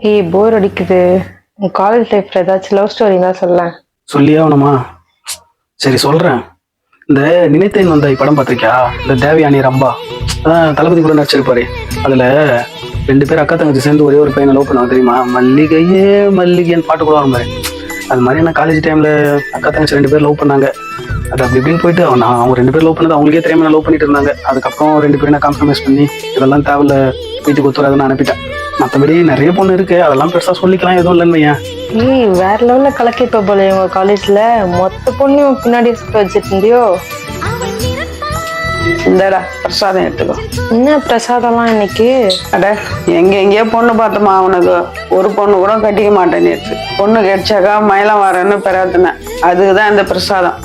ஏய் போர் அடிக்குது. உன் காலேஜ் லைஃப்ல ஏதாச்சும் லவ் ஸ்டோரி தான் சொல்ல. சொல்லியே ஆகணுமா? சரி சொல்றேன். இந்த நினைத்தேன் வந்தாய் படம் பார்த்திருக்கியா? இந்த தேவயானி ரம்பா அதான் தளபதி கூட நடிச்சிருப்பாரு. அதுல 2 பேர் அக்கா தங்கச்சி சேர்ந்து ஒரே ஒரு பையனை லவ் பண்ணுவாங்க தெரியுமா? மல்லிகையே மல்லிகைன்னு பாட்டு கூட வரும் பாரு. அது மாதிரி என்ன காலேஜ் டைம்ல அக்கா தங்கச்சி 2 பேர் லவ் பண்ணாங்க. அது அப்படி இப்படின்னு போயிட்டு அவங்க 2 பேர் லவ் பண்ணது அவங்களுக்கே தெரியாம லவ் பண்ணிட்டு இருந்தாங்க. அதுக்கப்புறம் 2 பேரும் காம்ப்ரமைஸ் பண்ணி இதெல்லாம் தேவையில்ல வீட்டுக்கு ஒத்துறாதுன்னு அனுப்பிட்டேன். மற்றபடி நிறைய பொண்ணு இருக்கு, அதெல்லாம் பெருசா சொல்லிக்கலாம் எதுவும் இல்லைன்னு வையன். ஏய் வேற லெவல்ல கலக்கிப்ப போல உங்க காலேஜ்ல மொத்த பொண்ணையும் பின்னாடி சுத்த வச்சிட்டு இருந்தியோ? இந்தடா பிரசாதம் எடுத்துக்கோ. என்ன பிரசாதம்லாம் இன்னைக்கு? அட எங்கெங்கேயோ பொண்ணு பார்த்தோமா, அவனுக்கு ஒரு பொண்ணு கூட கட்டிக்க மாட்டேன். நேற்று பொண்ணு கிடைச்சாக்கா மயிலம் வரேன்னு பெறாத்தினேன். அதுக்குதான் இந்த பிரசாதம்.